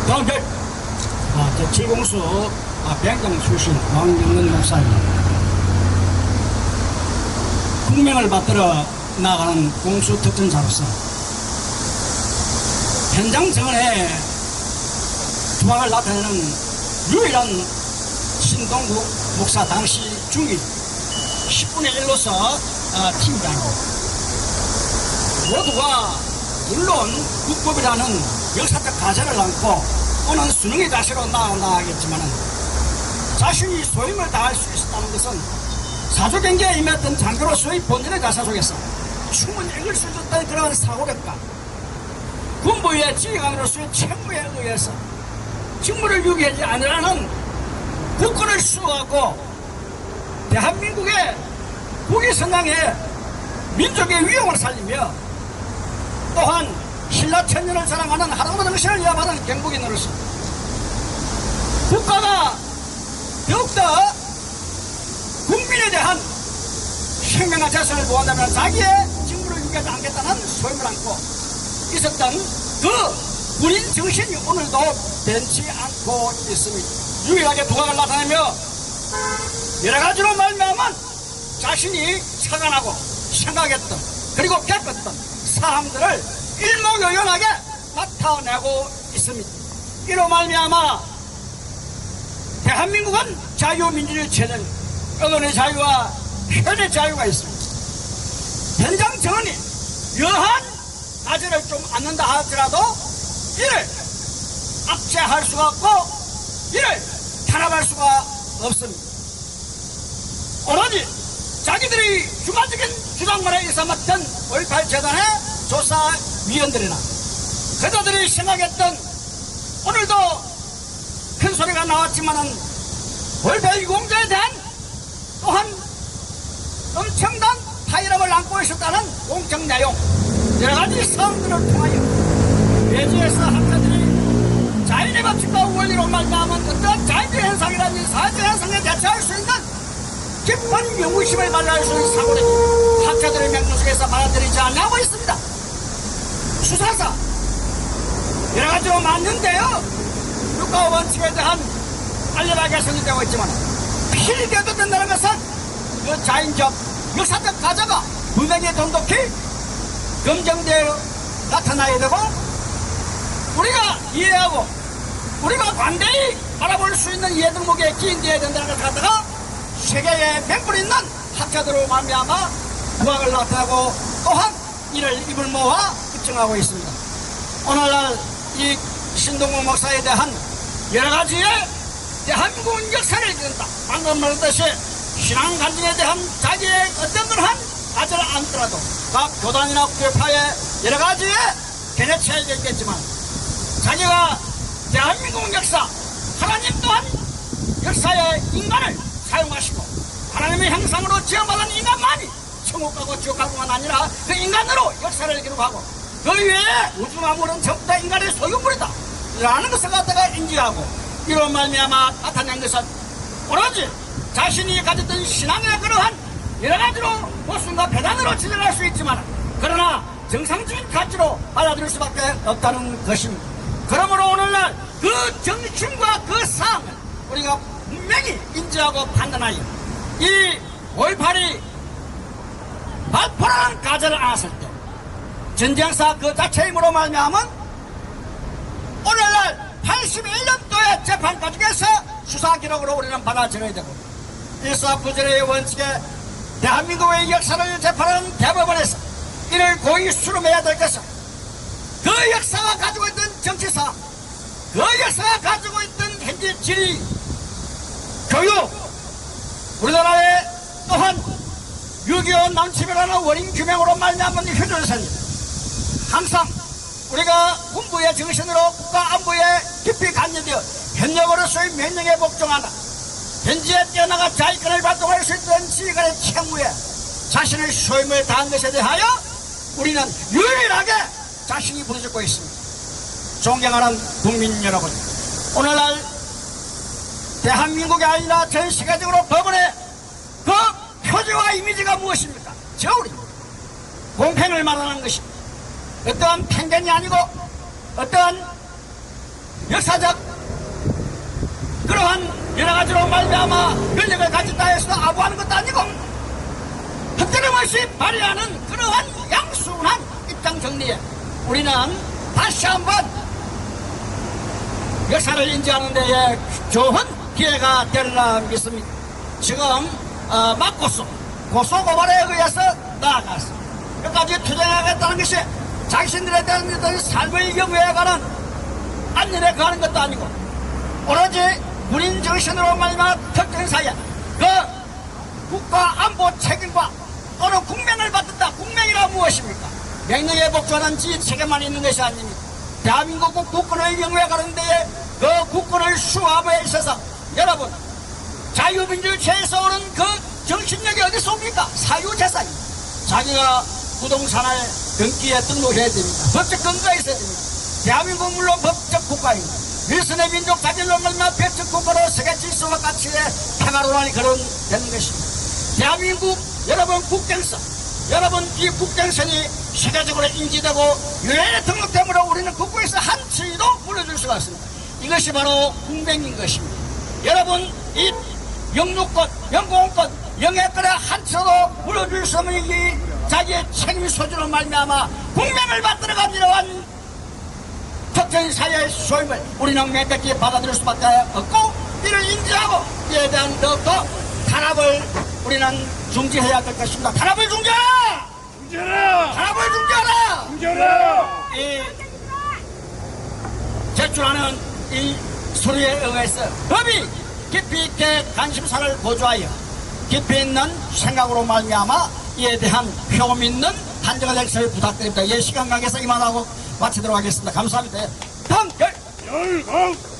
다음 제7공수 백경 출신 왕영근 목사입니다. 국명을 받들어 나가는 공수 특전사로서 현장 정원에 조항을 나타내는 유일한 신동국 목사 당시 중위 10분의 1로서 팀장이고, 모두가 물론 국법이라는 역사적 가세를 안고 오는 수능의 자세로 나아가겠지만 자신이 소임을 다할 수 있었다는 것은 사조경제에 임했던 장교로서의 본연의 자세 속에서 충분히 읽을 수 있었다는 그러한 사고력과 군부의 지휘관으로서의 책무에 의해서 직무를 유기하지 않으라는 국권을 수호하고 대한민국의 국위선양에 민족의 위용을 살리며 또한 신라천년을 자랑하는 하나님의 정신을 이어받은 경북인으로서 국가가 더욱더 국민에 대한 생명과 재산을 보호한다면 자기의 직무를 유기하지 않겠다는 소임을 안고 있었던 그 군인 정신이 오늘도 변치 않고 있습니다. 유일하게 두각을 나타내며 여러가지로 말미암아 자신이 착안하고 생각했던 그리고 겪었던 사람들을 일목요연하게 나타내고 있습니다. 이로 말미암아 대한민국은 자유민주주의 체제, 언론의 자유와 표현의 자유가 있습니다. 현장 정원이 여한 가지를 좀 않는다 하더라도 이를 압제할 수가 없고 이를 탄압할 수가 없습니다. 오로지 자기들이 주관적인 주장만에 일삼았던 5.18 재단의 조사위원들이나 그자들이 생각했던, 오늘도 큰 소리가 나왔지만은 5.18 유공자에 대한 또한 엄청난 파이름을 안고 있었다는 공적 내용, 여러가지 사항들을 통하여 외지에서 학자들이 자연의 법칙과 원리로 말미암은 어떤 자연의 현상이라든지 사회적 현상에 대처할 수 있는 깊은 명무심을 발휘할 수 있는 사고력이 학자들의 명령 속에서 받아들이지 않고 있습니다. 수사사 여러가지로 맞는데요, 육가와 원칙에 대한 알려하게 설립되고 있지만 필기해도 된다는 것은 그 자연적 역사적 가자가 분명히 돈독히 검증되어 나타나야 되고 우리가 이해하고 우리가 관대히 바라볼 수 있는 이해 덕목에 기인되어야 된다는 것을 갖다가 세계에 맹불 있는 학자들로 말미암아 부학을 나타내고 또한 이를 입을 모아 입증하고 있습니다. 오늘날 이 신동국 목사에 대한 여러가지의 대한민국 역사를 읽는다. 방금 말했듯이 신앙 간증에 대한 자기의 어떤 그러한 가지를 않더라도 각 교단이나 교파의 여러가지의 개념체가 있겠지만 자기가 대한민국 역사, 하나님 또한 역사의 인간을 사용하시고 하나님의 형상으로 지어받은 인간만이 천국 가고 지옥 가고만 아니라 그 인간으로 역사를 기록하고 그 외에 우주 만물은 전부 다 인간의 소유물이다 라는 것을 갖다가 인지하고 이런 말미암아 나타낸 것은 오로지 자신이 가졌던 신앙의 그러한 여러가지로 보수과 배단으로 지적할 수 있지만 그러나 정상적인 가치로 받아들일 수밖에 없다는 것입니다. 그러므로 오늘날 그 정신과 그 사항을 우리가 분명히 인지하고 판단하여 이 5.18이 발포라는 가설을 안았을 때 전쟁사 그 자체의 힘으로 말미암은 오늘날 81년도의 재판 과정에서 수사기록으로 우리는 받아들여야 되고 일사부절의 원칙에 대한민국의 역사를 재판하는 대법원에서 이를 고의 수렴해야 될 것은 그 역사가 가지고 있던 정치사, 그 역사가 가지고 있던 현재 지리, 교육, 우리나라의 또한 6.25 남침이라는 원인 규명으로 말미암은 효조선 항상 우리가 군부의 정신으로 국가 안보에 깊이 관여되어 현역으로서의 명령에 복종하나 현지에 뛰어나가 자위권을 발동할 수 있던 지휘관의 책무에 자신의 소임을 다한 것에 대하여 우리는 유일하게 자신이 부르짖고 있습니다. 존경하는 국민 여러분, 오늘날 대한민국이 아니라 전 세계적으로 법원의 그 표지와 이미지가 무엇입니까? 저울입니다. 공평을 말하는 것입니다. 어떠한 편견이 아니고 어떠한 역사적 그러한 여러 가지로 말미암아 권력을 가진다 해서 아부하는 것도 아니고 헛걸음없이 발휘하는 그러한 양순한 입장 정리에 우리는 다시 한번 역사를 인지하는 데에 좋은 기회가 되리라 믿습니다. 지금 맞고소 고소고발에 의해서 나아가서 끝까지 투쟁하겠다는 것이 자신들에 대한 삶의 경우에 관한 안전에 관한 것도 아니고 오로지 군인 정신으로 말미암아 특정 사회 그 국가 안보 책임과 또는 국명을 받는다. 국명이란 무엇입니까? 명령에 복종하는 지 책임만 있는 것이 아닙니다. 대한민국 국군의 경우에 가는 데에 그 국군을 수호함에 있어서 여러분 자유민주주의에서 오는 그 정신력이 어디서 옵니까? 사유재산입니다. 자기가 부동산을 등기에 등록해야 됩니다. 법적 근거가 있어야 됩니다. 대한민국 물론 법적 국가입니다. 일선의 민족 자질로 말미암아 법적 국가로 세계 질서와 가치에 평화로란이 거론되는 것입니다. 대한민국 여러분 국경선 여러분 이 국경선이 세계적으로 인지되고 유엔에 등록되므로 우리는 국부에서 한치도 물려줄 수가 없습니다. 이것이 바로 국명인 것입니다. 여러분 이 영유권 영공권 영해권에 한치도 물려줄 수 없는 이 자기의 책임 소지로 말미암아 국명을 받들어간 이러한 특정 사회의 소임을 우리는 매백히 받아들일 수밖에 없고 이를 인지하고 이에 대한 더욱더 탄압을 우리는 중지해야 될 것입니다. 탄압을 중지하라! 중지하라! 탄압을 중지하라! 중지하라! 이 제출하는 이 소리에 의해서 법이 깊이 있게 관심사를 고조하여 깊이 있는 생각으로 말미암아 이에 대한 표음 있는 판정을 낼 것을 부탁드립니다. 예, 시간 관계에서 이만하고 마치도록 하겠습니다. 감사합니다. 단결! 열강!